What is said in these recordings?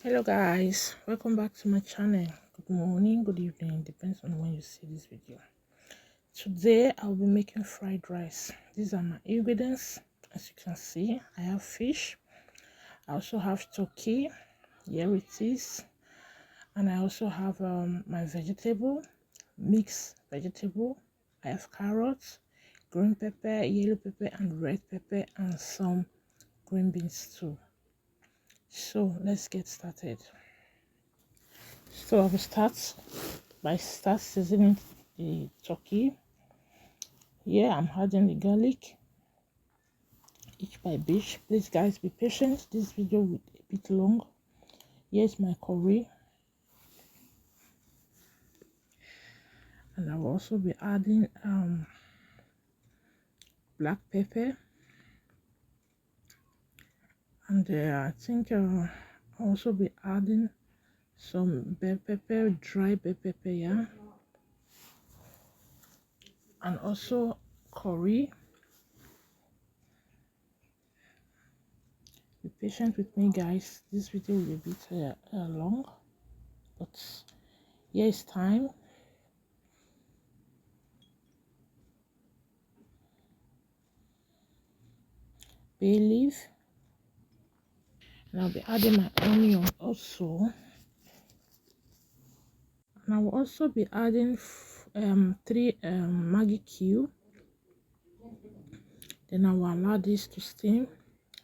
Hello guys, welcome back to my channel. Good morning, good evening, depends on when you see this video. Today I'll be making fried rice. These are my ingredients. As you can see, I have fish, I also have turkey, here it is, and I also have my vegetable, mixed vegetable. I have carrots, green pepper, yellow pepper, and red pepper, and some green beans too. So let's get started. So I will start by seasoning the turkey. Here I'm adding the garlic each by each. Please guys, be patient, this video will be a bit long. Here's my curry, and I will also be adding black pepper, and I think I'll also be adding some bell pepper, dry bell pepper, yeah, and also curry. Be patient with me guys, this video will be a bit long, but here is time. Bay leaf, and I'll be adding my onion also, and I will also be adding three Maggi cube. Then I will allow this to steam,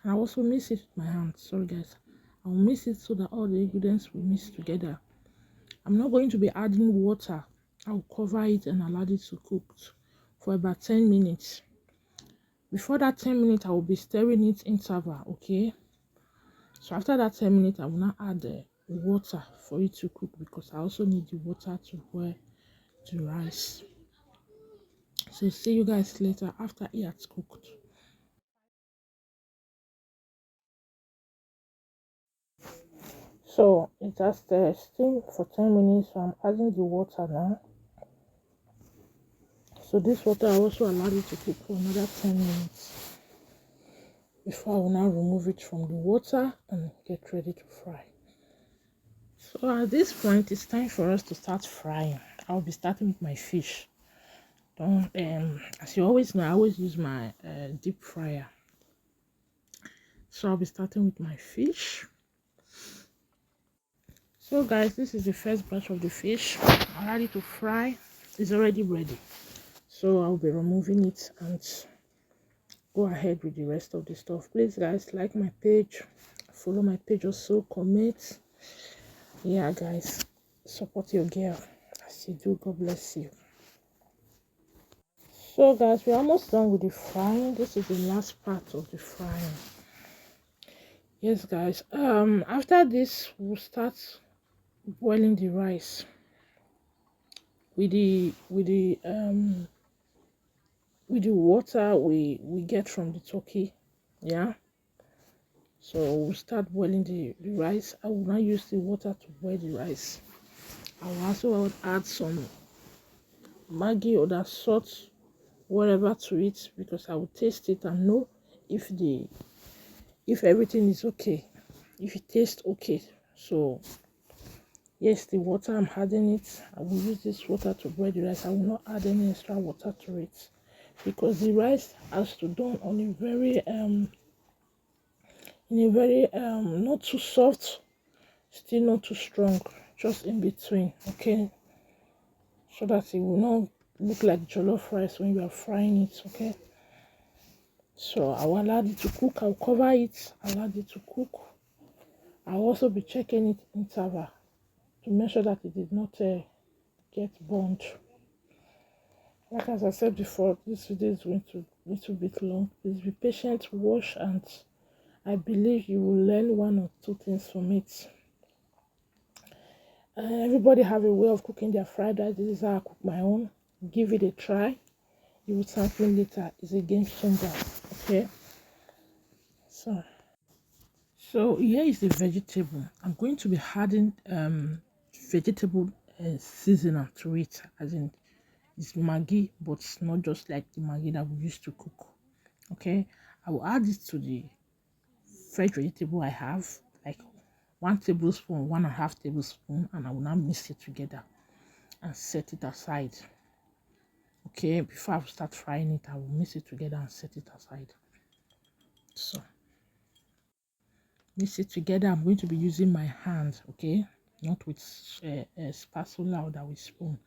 and I also mix it with my hand. Sorry guys, I'll mix it so that all the ingredients will mix together. I'm not going to be adding water. I'll cover it and allow it to cook for about 10 minutes. Before that 10 minutes, I will be stirring it interval, okay? So after that 10 minutes, I will now add the water for it to cook, because I also need the water to boil the rice. So see you guys later after it has cooked. So it has steamed for 10 minutes, so I'm adding the water now. So this water I also allowed it to cook for another 10 minutes before I will now remove it from the water and get ready to fry. So at this point, it's time for us to start frying. I'll be starting with my fish. Don't as you always know, I always use my deep fryer. So I'll be starting with my fish. So guys, this is the first batch of the fish. I'm ready to fry. It's already ready. So I'll be removing it and go ahead with the rest of the stuff. Please guys, like my page, follow my page also, comment. Yeah guys, support your girl as you do. God bless you. So guys, we're almost done with the frying. This is the last part of the frying. Yes guys, after this we'll start boiling the rice with the water we get from the turkey. Yeah, so we'll start boiling the rice. I will not use the water to boil the rice. I will also add some Maggi or that salt, whatever, to it, because I will taste it and know if everything is okay, if it tastes okay. So yes, the water I'm adding it, I will use this water to boil the rice. I will not add any extra water to it, because the rice has to done on a very not too soft, still not too strong, just in between, okay, so that it will not look like jollof rice when you are frying it, okay. So I will allow it to cook. I'll cover it, allow it to cook. I'll also be checking it interval to make sure that it did not get burnt. Like as I said before, this video is going to be a little bit long. Please be patient, watch, and I believe you will learn one or two things from it. Everybody have a way of cooking their fried rice. This is how I cook my own. Give it a try. You will thank me later. It's a game changer. Okay. So here is the vegetable. I'm going to be adding vegetable seasoner to it, as in it's Maggi, but it's not just like the Maggi that we used to cook. Okay, I will add it to the fresh vegetable I have, like 1 tablespoon, 1.5 tablespoon, and I will now mix it together and set it aside. Okay, before I start frying it, I will mix it together and set it aside. So mix it together. I'm going to be using my hand, okay, not with a spatula or that with spoon.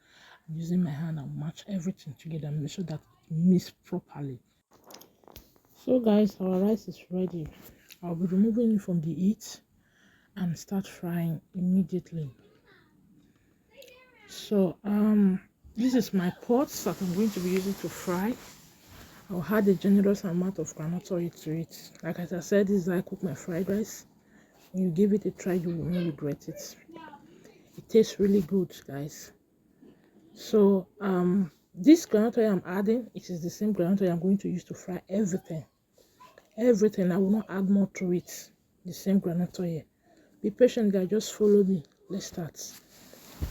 I'm using my hand and match everything together and make sure that it mix properly. So guys, our rice is ready. I'll be removing it from the heat and start frying immediately. So this is my pot that I'm going to be using to fry. I'll add a generous amount of groundnut oil to it. Like as I said, this is how I cook my fried rice. When you give it a try, you will not regret it. It tastes really good, guys. So this groundnut oil I'm adding, it is the same groundnut oil I'm going to use to fry everything. Everything, I will not add more to it. The same groundnut oil. Be patient, guys. Just follow me. Let's start.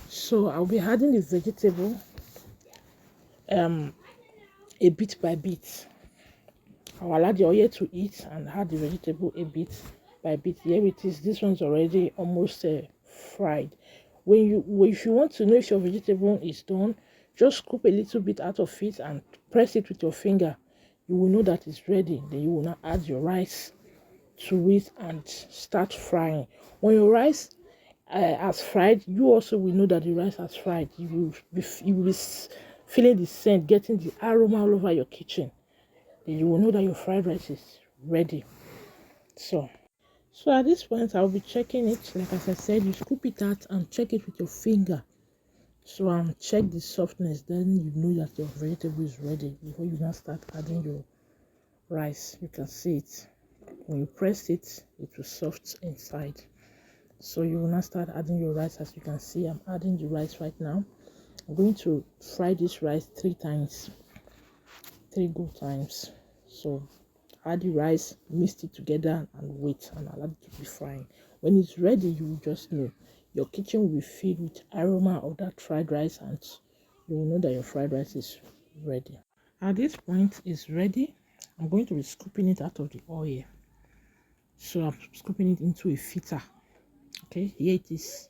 So I'll be adding the vegetable a bit by bit. I'll allow the oil to eat and add the vegetable a bit by bit. Here it is. This one's already almost fried. If you want to know if your vegetable is done, just scoop a little bit out of it and press it with your finger. You will know that it's ready. Then you will now add your rice to it and start frying. When your rice has fried, you also will know that the rice has fried. You will be feeling the scent, getting the aroma all over your kitchen. Then you will know that your fried rice is ready. So at this point, I'll be checking it. Like as I said, you scoop it out and check it with your finger. So check the softness. Then you know that your vegetable is ready before you now start adding your rice. You can see it. When you press it, it will soft inside. So you will now start adding your rice. As you can see, I'm adding the rice right now. I'm going to fry this rice 3 times, 3 good times. So add the rice, mix it together and wait and allow it to be frying. When it's ready, you will just know. Your kitchen will be filled with aroma of that fried rice and you will know that your fried rice is ready. At this point, it's ready. I'm going to be scooping it out of the oil. So I'm scooping it into a filter. Okay, here it is.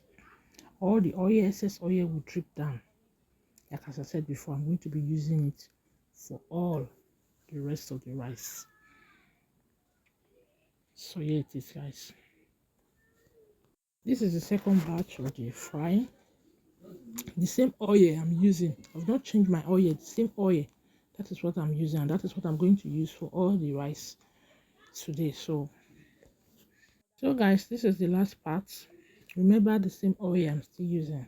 All the oil, excess oil will drip down. Like as I said before, I'm going to be using it for all the rest of the rice. So here it is, guys. This is the second batch of the frying. The same oil I'm using. I've not changed my oil. The same oil. That is what I'm using, and that is what I'm going to use for all the rice today. So guys, this is the last part. Remember the same oil I'm still using.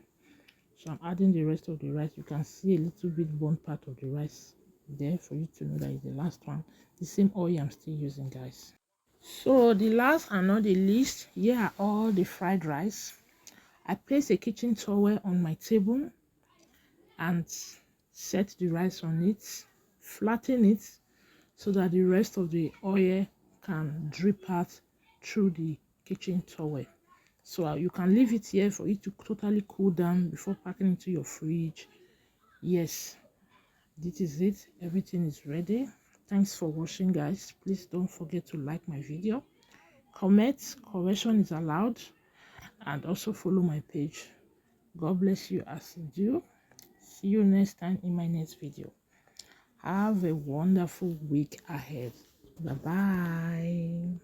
So I'm adding the rest of the rice. You can see a little bit burnt part of the rice there for you to know that is the last one. The same oil I'm still using, guys. So the last and not the least, here are all the fried rice. I place a kitchen towel on my table and set the rice on it, flatten it so that the rest of the oil can drip out through the kitchen towel. So you can leave it here for it to totally cool down before packing into your fridge. Yes, this is it. Everything is ready. Thanks for watching, guys. Please don't forget to like my video, comment, correction is allowed, and also follow my page. God bless you as you do. See you next time in my next video. Have a wonderful week ahead. Bye bye.